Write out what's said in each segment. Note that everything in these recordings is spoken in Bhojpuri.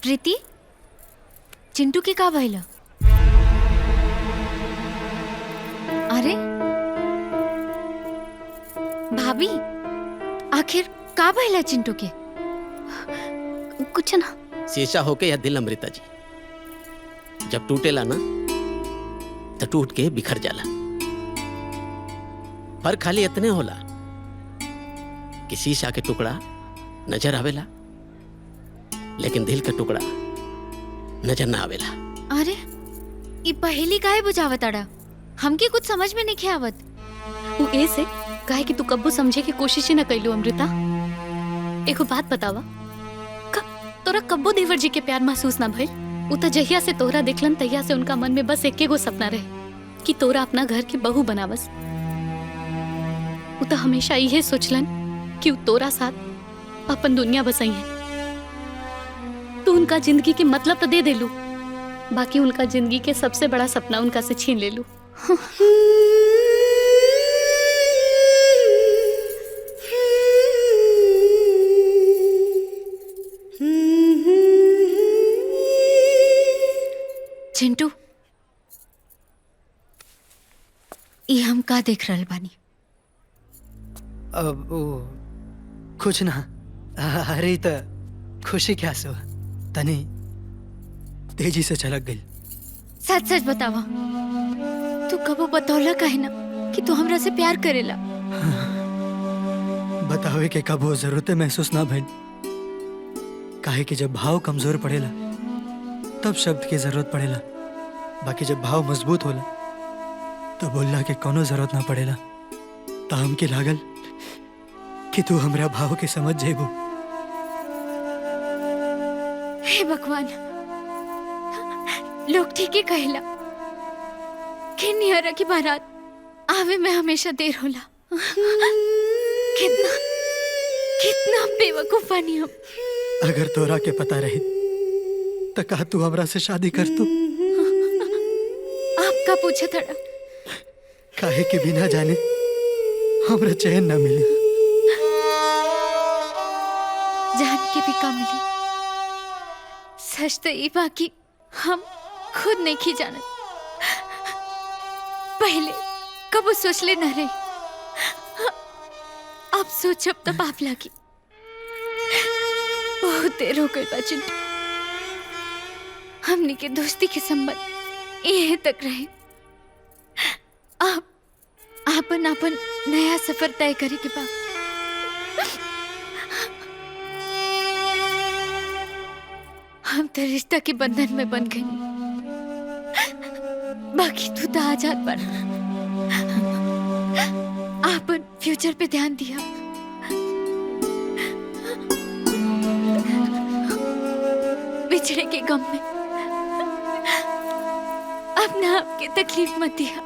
प्रीति, चिंटू के का भइल? अरे भाभी, आखिर का भइल चिंटू के? कुछ ना। शीशा होके या दिल अमृता जी, जब टूटेला ना तो टूट के बिखर जाला। पर खाली इतने होला कि शीशा के टुकड़ा नजर आवेला, लेकिन दिल का टुकड़ा नजर ना आवेला। अरे ई पहेली काहे बुझावताड़ा? हमके कुछ समझ में नहीं आवत। वो ऐसे काहे कि तू कब्बो समझे की कोशिश ही न कैलू अमृता। एको बात बतावा, तोरा कब्बो देवर जी के प्यार महसूस ना भइल? उ त जहिया से तोहरा देखलन तहिया से उनका मन में बस एके गो सपना रहे कि तोरा अपना घर की बहू बनावस। उ त हमेशा यही सोचलन कि उ तोरा साथ अपन दुनिया बसाई है। तू उनका जिंदगी के मतलब तो दे देलू, बाकी उनका जिंदगी के सबसे बड़ा सपना उनका से छीन ले लू। चिंटू, ये हम का देख रहल बानी? अब कुछ ना। अरे त खुशी क्या सो तनी तेजी से छलक गई। सच सच बतावा, तू कबो बतौला काहे ना कि तू हमरा से प्यार करेला? बतावे के कबो जरूरत महसूस ना भइल, काहे कि जब भाव कमजोर पड़ेला तब शब्द की जरूरत पड़ेला, बाकी जब भाव मजबूत होला तो बोलना के कोनो जरूरत ना पड़ेला। तो हमके लागल कि तू हमरा भाव के समझ जेबू। हे भगवान, लोग ठीक ही कहेला कि निहरा की बारात आवे में हमेशा देर होला। कितना कितना बेवकूफ बानी हम। अगर तोरा के पता रही तो कहा तू हमरा से शादी कर तू? आपका पूछा था? काहे के बिना जाने हमरा चैन ना मिली। जान के भी का मिली। सच तो ये बाकी हम खुद नहीं की जानत। पहले कब सोचले न रही, अब सोचब तो पाप लागी। बहुत देर हो गई बा चिंटू, हमने के दोस्ती के संबंध यहीं तक रहे। अब आपन आपन नया सफर तय करे के बा। हम तो रिश्ता के बंधन में बन गए, बाकी तू तो आजाद बन। आपन फ्यूचर पे ध्यान दिया। बिछड़े के गम में अपने आप की तकलीफ मत दिया।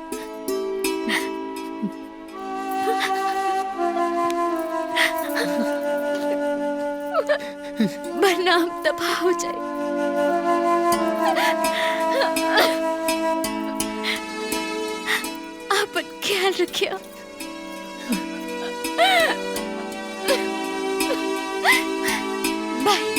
वरना हम तबाह हो जाए। आप ख्याल रखिए। बाय।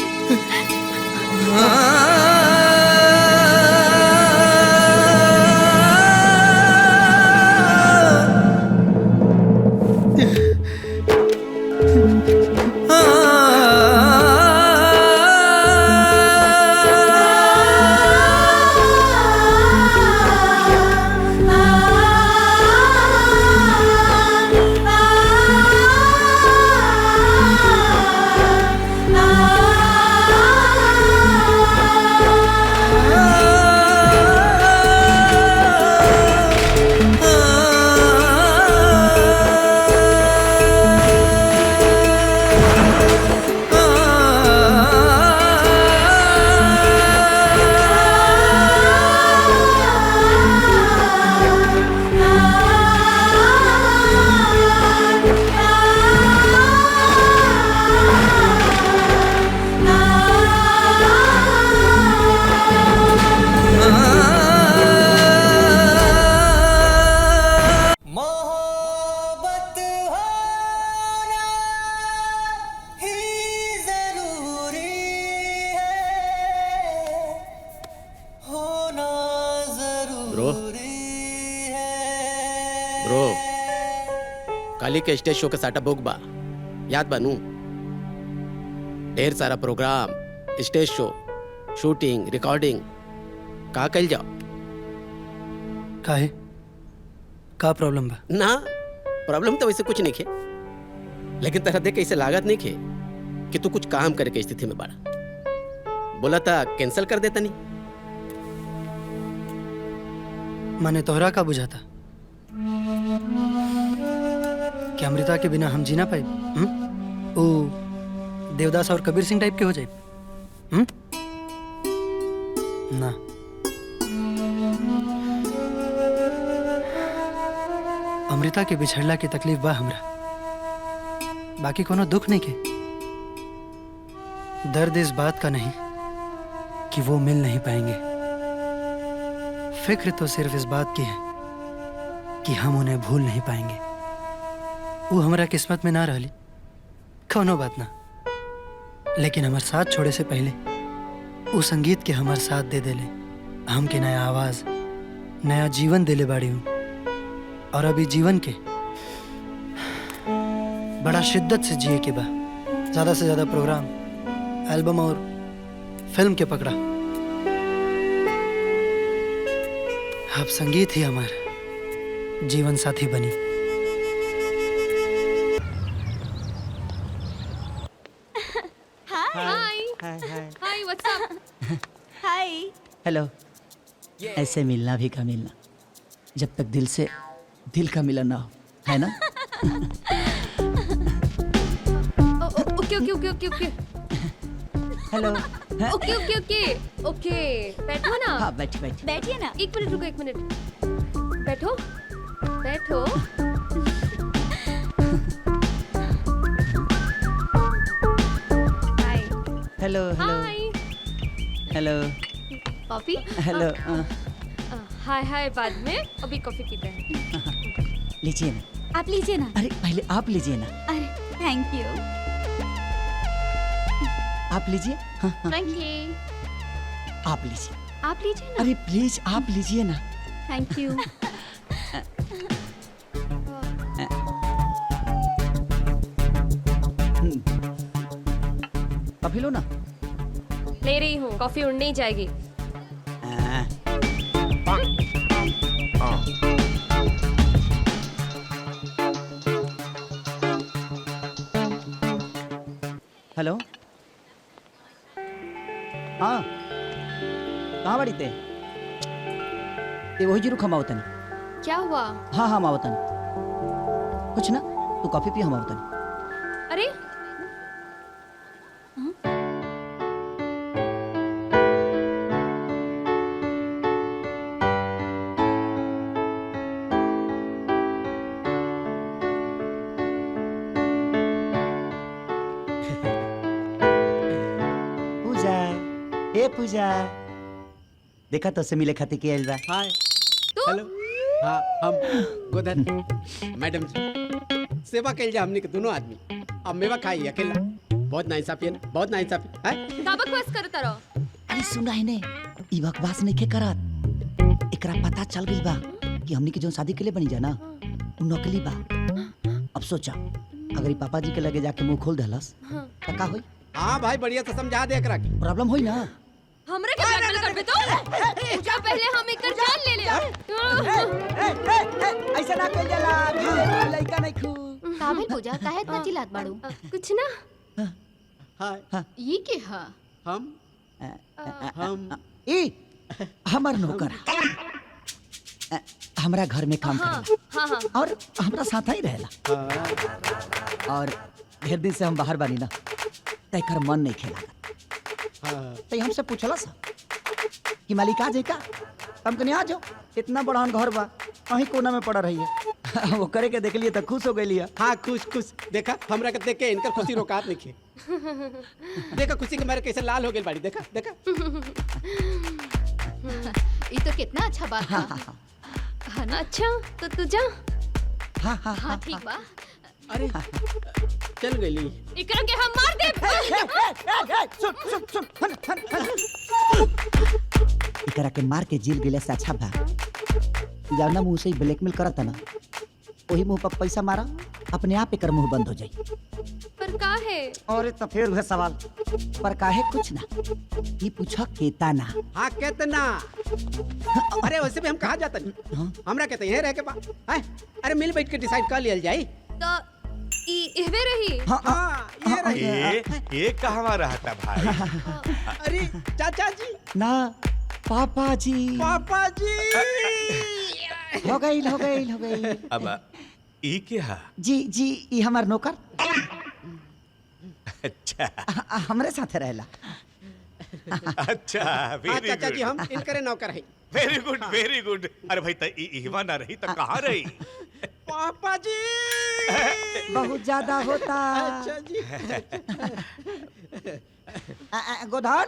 दिल्ली के स्टेज शो के साटा बुक बा, याद बनू? ढेर सारा प्रोग्राम, स्टेज शो, शूटिंग, रिकॉर्डिंग, का कल जाओ। काहे का प्रॉब्लम बा? ना प्रॉब्लम तो वैसे कुछ नहीं खे, लेकिन तरह देख कैसे लागत नहीं खे कि तू कुछ काम करे के स्थिति में बाड़ा। बोला था कैंसिल कर देता नहीं। माने तोहरा का बुझाता कि अमृता के बिना हम जी ना पाए? ओ देवदास और कबीर सिंह टाइप के हो जाए? ना, अमृता के बिछड़ला की तकलीफ बा हमरा, बाकी कोनो दुख नहीं के। दर्द इस बात का नहीं कि वो मिल नहीं पाएंगे, फिक्र तो सिर्फ इस बात की है कि हम उन्हें भूल नहीं पाएंगे। वो हमारा किस्मत में ना रहली, कोनो बात ना, लेकिन हमार साथ छोड़े से पहले वो संगीत के हमार साथ दे देले, हमके नया आवाज, नया जीवन देले बाड़ी हूँ। और अभी जीवन के बड़ा शिद्दत से जिए के बा, ज्यादा से ज्यादा प्रोग्राम, एल्बम और फिल्म के पकड़ा। अब संगीत ही हमारा जीवन साथी बनी। Hi what's up? Hi. Hello. ऐसे मिलना भी का मिलना, जब तक दिल से दिल का मिलन ना हो, है ना? ओके ओके ओके ओके ओके हेलो। ओके ओके ओके ओके बैठो ना। हाँ बैठी बैठी। बैठिए ना। एक मिनट रुको, एक मिनट बैठो बैठो। Hi. Hello hello hi hello coffee. Hello. Hi hi बाद में, अभी कॉफी पीते हैं। लीजिए ना। आप लीजिए ना। अरे पहले आप लीजिए ना। अरे थैंक यू। आप लीजिए। हाँ हाँ थैंक यू। आप लीजिए। आप लीजिए ना। अरे प्लीज आप लीजिए ना। Thank you. कॉफी लो ना। ले रही हूँ, कॉफी उड़ नहीं जाएगी। हेलो। हाँ कहाँ बड़ी थे? ये वही जरूर खमाओ तनी। क्या हुआ? हाँ हाँ माओ तनी। कुछ ना, तू कॉफी पी, हम आओ तनी। अरे पूजा, ए पूजा, देखा तो से मिले खातिर के आइल बा। Hi hello. हाँ हम गोधन मैडम जी सेवा कल जा हमने के दोनों आदमी। अब मेवा खाई अकेला, बहुत नाइंसाफी है ना, बहुत नाइंसाफी है। का बकवास करता रहो। अरे सुना है ने, ई बकवास नहीं के करत। एकरा पता चल गई बा कि हमनी के जो शादी के लिए बनी जा ना, उ नकली बा। अब सोचा अगर ई पापा जी के लगे जाके मुंह खोल देलस त का होई? हाँ भाई बढ़िया से समझा दे एकरा की। प्रॉब्लम होई ना। हमरे के ब्लैकमेल करबे तो? पूजा पहले हम एकर जान ले ले। ऐसा ना कइल जाला, लइका नहीं खू। का भेल पूजा, काहे इतना चिल्लात बाड़ू? कुछ ना। हाय ये के हा? हम ई हमर नौकर हमरा घर में काम करेला। हाँ हाँ और हमरा साथ ही रहेला। और ढेर दिन से हम बाहर बानी ना, तैकर मन नहीं खेला। तो हमसे पूछला सा कि मालिक आ जाए का? हम कहीं आ जाओ, इतना बड़ा घर बा, कहीं कोना में पड़ा रही है। वो करे के देख लिए तो खुश हो गई। हाँ खुश खुश। देखा हमरा के देख के इनकर खुशी रोकात नहीं खे। देखा खुशी के मारे कैसे लाल हो गई बाड़ी। देखा देखा। ये तो कितना अच्छा बात है। हाँ ना। अच्छा तो तू जा। हाँ हाँ हाँ ठीक बा। अरे चल गई। इकरा के हम मार दे। सुन सुन सुन, इकरा के मार के जेल गेले से अच्छा बा जाना मुंह से ब्लैकमेल करता ना, वही मुंह पर पैसा मारा अपने आप एकर मुंह बंद हो जाई। पर का है? और तो फिर वह सवाल पर काहे कुछ ना ये पूछा केता ना। हाँ कितना? अरे वैसे भी हम कहाँ जाता नहीं, हाँ? हमरा कहते हैं रह के बा हैं? अरे मिल बैठ के डिसाइड कर लिया जाए। तो इहवे रही। हाँ, हाँ ये रही। ये कहवा रहता भाई? अरे चाचा जी, ना पापा जी। पापा जी। हो गई। अब ई क्या? जी ये हमार नौकर अच्छा हमरे साथे रहेला। अच्छा हाँ वेरी चाचा जी, हम गुड इनकरे नौकर हैं। Very good. अरे भाई त इहवा ना रही तो कहाँ रही? पापा जी। बहुत ज्यादा होता। अच्छा जी। गोधान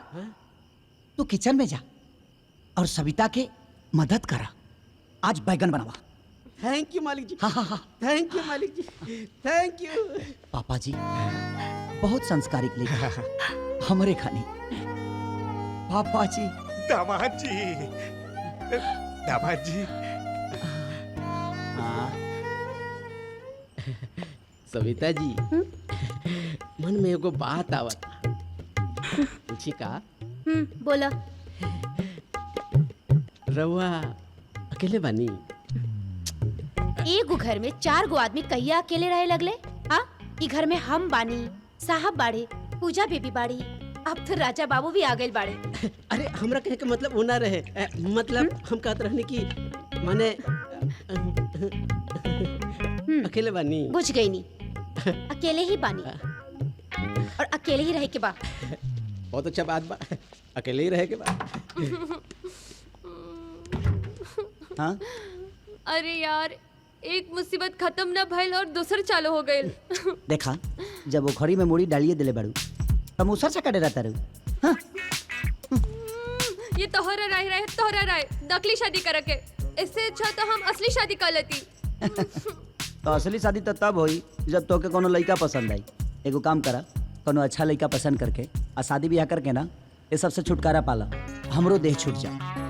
तू किचन में जा और सविता के मदद करा, आज बैगन बनावा। थैंक यू मालिक जी। हाँ। थैंक यू मालिक जी, थैंक यू। पापा जी बहुत संस्कारिक लेकर हमरे खानी। पापा जी। दामाद जी सविता जी, मन में एगो बात आवत, पूछी का? बोला। रउआ अकेले बानी? एगो घर में 4 गो आदमी कहिया अकेले रहे लगले? हाँ, ई घर में हम बानी, साहब बाड़े, पूजा बेबी बाड़ी, अब तो राजा बाबू भी आ गए बाड़े। अरे हमरा कहे के मतलब वो ना रहे, मतलब हम कहते रहने की माने अकेले बानी। बुझ गई नी, अकेले ही बानी और अकेले ही रहे के बा। बहुत अच्छा बात बा, अकेले ही रहे के बा। हाँ? अरे यार, एक मुसीबत खत्म ना भइल और दूसर चालू हो गइल। देखा जब वो खड़ी में मुड़ी डालिए दिले बड़ू तब मुसर से कटे रहता रहू। हाँ? ये तोहरा राय नकली शादी करे के, इससे अच्छा तो हम असली शादी कर लेती। तो असली शादी तो तब होई जब तोके कोनो लड़का पसंद आई। एगो काम करा, कोनो अच्छा लड़का पसंद करके आ शादी ब्याह करके ना ये सबसे छुटकारा पाला, हमरो देह छूट जा।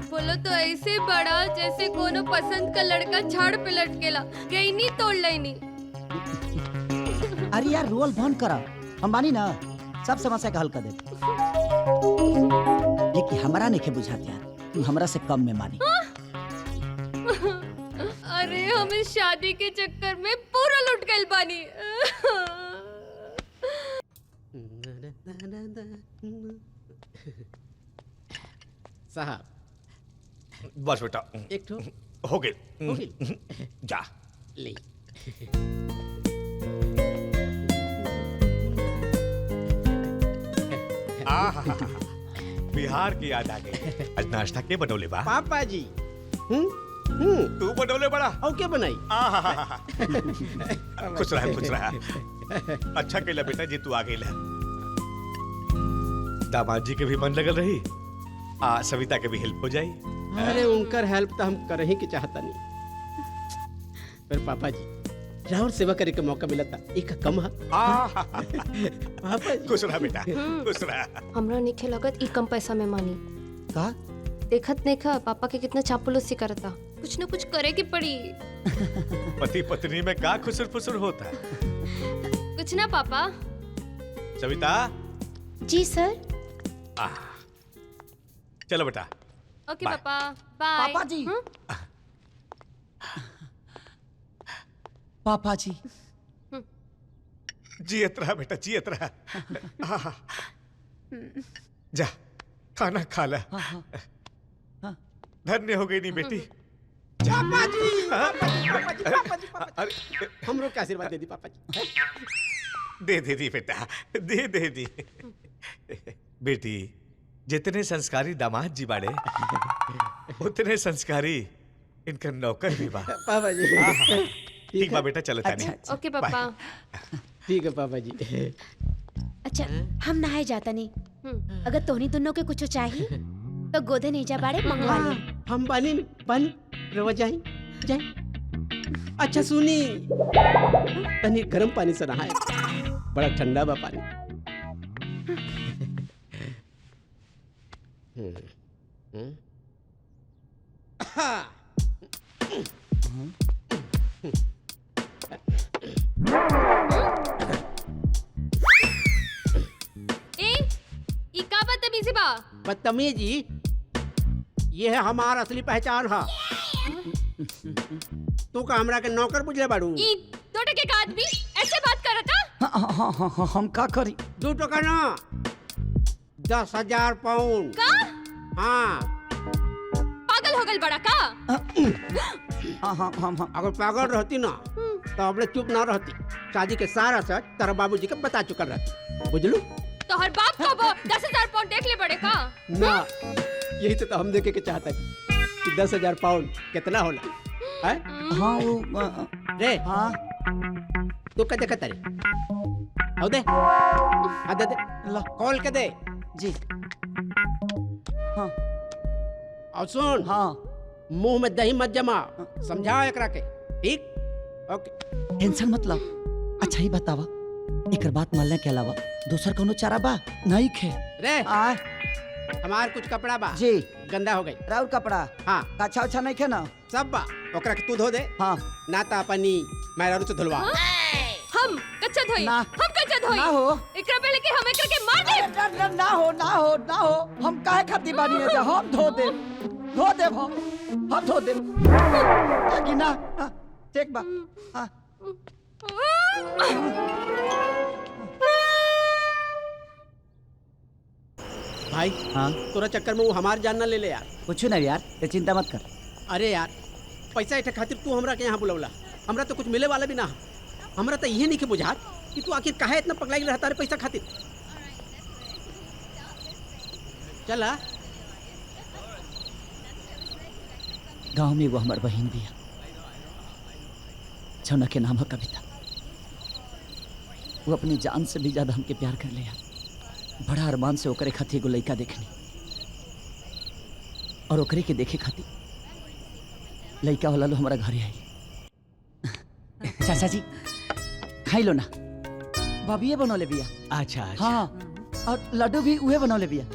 बोलो तो ऐसे बड़ा जैसे कोनो पसंद का लड़का झाड़ पे लटकेला, गई नहीं तोड़ लेनी। अरे यार रोल बंद करा, हम बानी ना, सब समस्या का हल कर दे। लेकिन हमरा नहीं के बुझात यार, तू हमरा से कम में मानी। अरे हम इस शादी के चक्कर में पूरा लुट गइल बानी। साहब बस बेटा एक ठो हो हो गई। गए जा। ले। बिहार की याद आ गई। आज नाश्ता के बनौले बा? पापा जी। तू बनौले बड़ा? और क्या बनाई? खुश रहा। अच्छा कैला बेटा जी तू आ गईला। दामाद जी के भी मन लगल रही, सविता के भी हेल्प हो जाई। अरे उनकर हेल्प तो हम कर ही के चाहता नहीं, पर पापा जी राहुल सेवा करे के मौका मिला था, एक कम है। पापा जी खुश रहा बेटा, खुश रहा। हमरा निखे लगत ई कम पैसा में मानी। का? देखत नेखा पापा के कितना चापलूसी करता। कुछ न कुछ करे के पड़ी। पति पत्नी में का खुसर फुसर होता है? कुछ ना पापा। सविता। जी सर। चलो बेटा। ओके बाय। पापा, बाय। पापा जी। पापा जी। जियत रहा बेटा, जियत रहा। जा खाना खा ला। धन्य हो गई नी बेटी। पापा जी, पापा जी। अरे हम लोग का आशीर्वाद दे दी पापा जी। दे दी बेटा, दे दी। बेटी जितने संस्कारी दामाद जी बाड़े उतने संस्कारी इनका नौकर भी बा। पापा जी ठीक बा बेटा, चलो तानी। ओके पापा। ठीक है पापा जी। अच्छा हम नहाए जाता नहीं, अगर तोहनी दोनों के कुछ चाहिए तो गोदे नहीं जा बाड़े मंगवा ले। हम बानी रवा जाई। अच्छा सुनी, तनी गर्म पानी से नहाए, बड़ा ठंडा बा पानी। बदतमीजी, ये है हमारा असली पहचान है। तू का हमरा के नौकर बुझले बाड़ू? ई दो टके का आदमी ऐसे बात करता? हाँ, हम का करी? 2 टका ना, 10,000 पाउंड का? हाँ। पागल हो गल बड़ा का? हाँ। अगर पागल रहती ना तो हमने चुप ना रहती। शादी के सारा सच तेरा बाबूजी के बता चुकल रहती, बुझलू? तो हर बाप को वो 10,000 पाउंड देख ले बड़े का? ना, यही तो हम देखे के चाहता है कि 10,000 पाउंड कितना होला है? हाँ वो रे हाँ तू का देखत रे? आओ दे, आ दे ला कॉल के दे। जी। हाँ और सुन, हाँ मुंह में दही मत जमा, समझाओ एकरा के, ठीक? ओके। टेंशन मत ला। अच्छा ही बतावा, एकर बात मानने के अलावा दूसर कोनो चारा बा? नहीं खे रे आ हमार कुछ कपड़ा बा जी। गंदा हो गई। राउर कपड़ा हाँ अच्छा अच्छा नहीं खे ना? सब बा, ओकरा के तू धो दे। हाँ ना ता अपनी मैरारू से धुलवा। हम कच्चा धोई, ना। हम कच्चा धोई। ना हो। एकरा पहले कि हम एकरा के मार दे। ना हो हम काहे खाती बानी है? हम धो दे हम धो दे कि ना? ठीक बा। हाँ। भाई हाँ तोरा चक्कर में वो हमार जान ना ले ले यार। कुछ नहीं यार, ते चिंता मत कर। अरे यार पैसा इठे खातिर तू हमरा के यहाँ बुलवला, हमरा तो कुछ मिले वाला भी ना। हमरा तो ये नहीं के बुझात कि तू आखिर काहे इतना पगलाई रहता रे पैसा खातिर। चला गांव में वो हमार बहन भी है, जौना के नाम है कविता। वो अपनी जान से भी ज्यादा हमके प्यार कर ले यार। बड़ा अरमान से ओकरे खातिर एगो लड़का देखनी, और ओकरे के देखे खातिर लड़का वाला लो हमारा घरे आई। चाचा जी खाई लो ना, भाभी बनौले बिया। अच्छा हाँ, और लड्डू भी उहे बनौले बिया।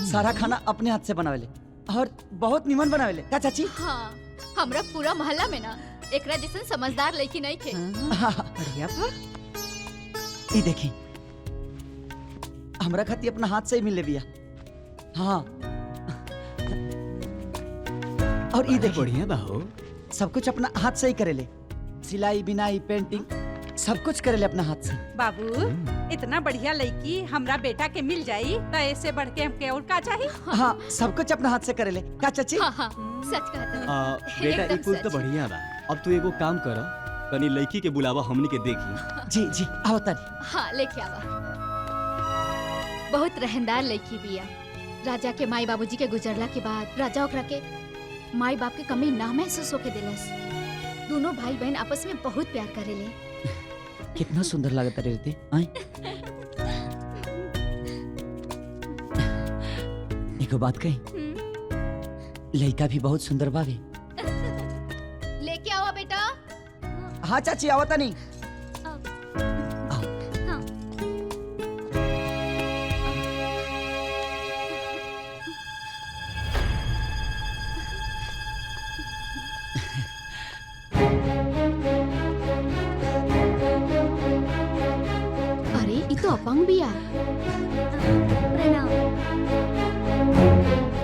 सारा खाना अपने हाथ से बनावेले और बहुत निमन बनावेले। का चाची? हाँ, हमरा पूरा मोहल्ला में ना एकरा जैसन समझदार लड़की नहीं थे। बढ़िया बा। ई देखी, हमरा खाती अपना हाथ से ही मिले बिया। हाँ, और ई देखी, बढ़िया बाहो। सब कुछ अपना हाथ से ही करेले। सिलाई, बिनाई, पेंटिंग सब कुछ करेले अपना हाथ से। बाबू, इतना बढ़िया लड़की हमरा बेटा के मिल जाई तो ऐसे बढ़ के हमके और का चाहिए? हाँ, सब कुछ अपना हाथ से करेले। का चाची? हाँ हाँ, सच कहता बेटा एकदम ई कुल तो सच। बढ़िया बा। अब तू एगो काम कर, तनी लड़की के बुलावा, हमनी के देखी। जी जी, आओ तानी। हाँ, लेके आवा। बहुत रहनदार लड़की बिया। राजा के माई बाबूजी के गुजरला के बाद राजा ओकरा के माई बाप के कमी ना महसूस होके दिलस। दोनों भाई बहन आपस में बहुत प्यार करेले। कितना सुंदर लागत रे रीति। आए एगो बात कही, लड़का भी बहुत सुंदर बावे। लेके आवा बेटा। हाँ चाची, आओ तानी। अरे ये तो अपंग बिया। प्रणाम।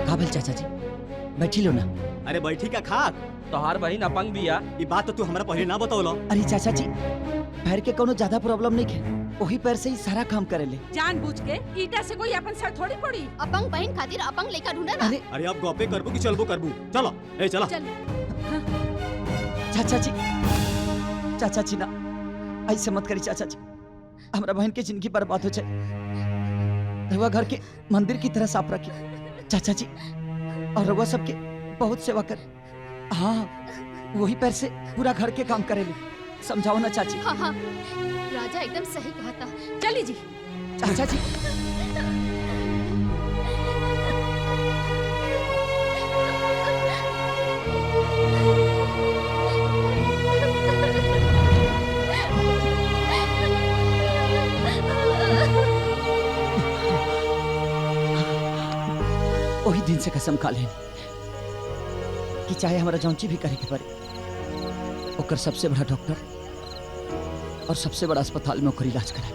काबिल चाचा जी, बैठी लो ना। अरे बैठी का खाक, तोहार बहिन अपंग बिया, ई बात तो तू हमरा पहले ना बतौलो। अरे चाचा जी, पैर के कोनो ज्यादा प्रॉब्लम नहीं है, वही पैर से ही सारा काम करेले। जानबूझ के ईटा से कोई अपन सर थोड़ी पड़ी। अपंग बहन खातिर अपंग लड़का ढूंढा ना। अरे अरे अब गपे करबू कि चलबो करबू? चलो ए चला। चल। चाचा जी ना, ऐसे मत करी चाचा जी। हमारा बहन के जिंदगी बर्बाद हो जाए। रवा घर के मंदिर की तरह साफ रखी चाचा जी, और रवा सबके बहुत सेवा कर। हाँ, वही पैर से पूरा घर के काम करेले। समझाओ ना चाची। हाँ हाँ, राजा एकदम सही कहा था। चली जी। चाचा जी, वही दिन से कसम खा लेनी कि चाहे हमारा जौंची भी करे के पड़े, ओकर सबसे बड़ा डॉक्टर और सबसे बड़ा अस्पताल में ओकर इलाज कराए।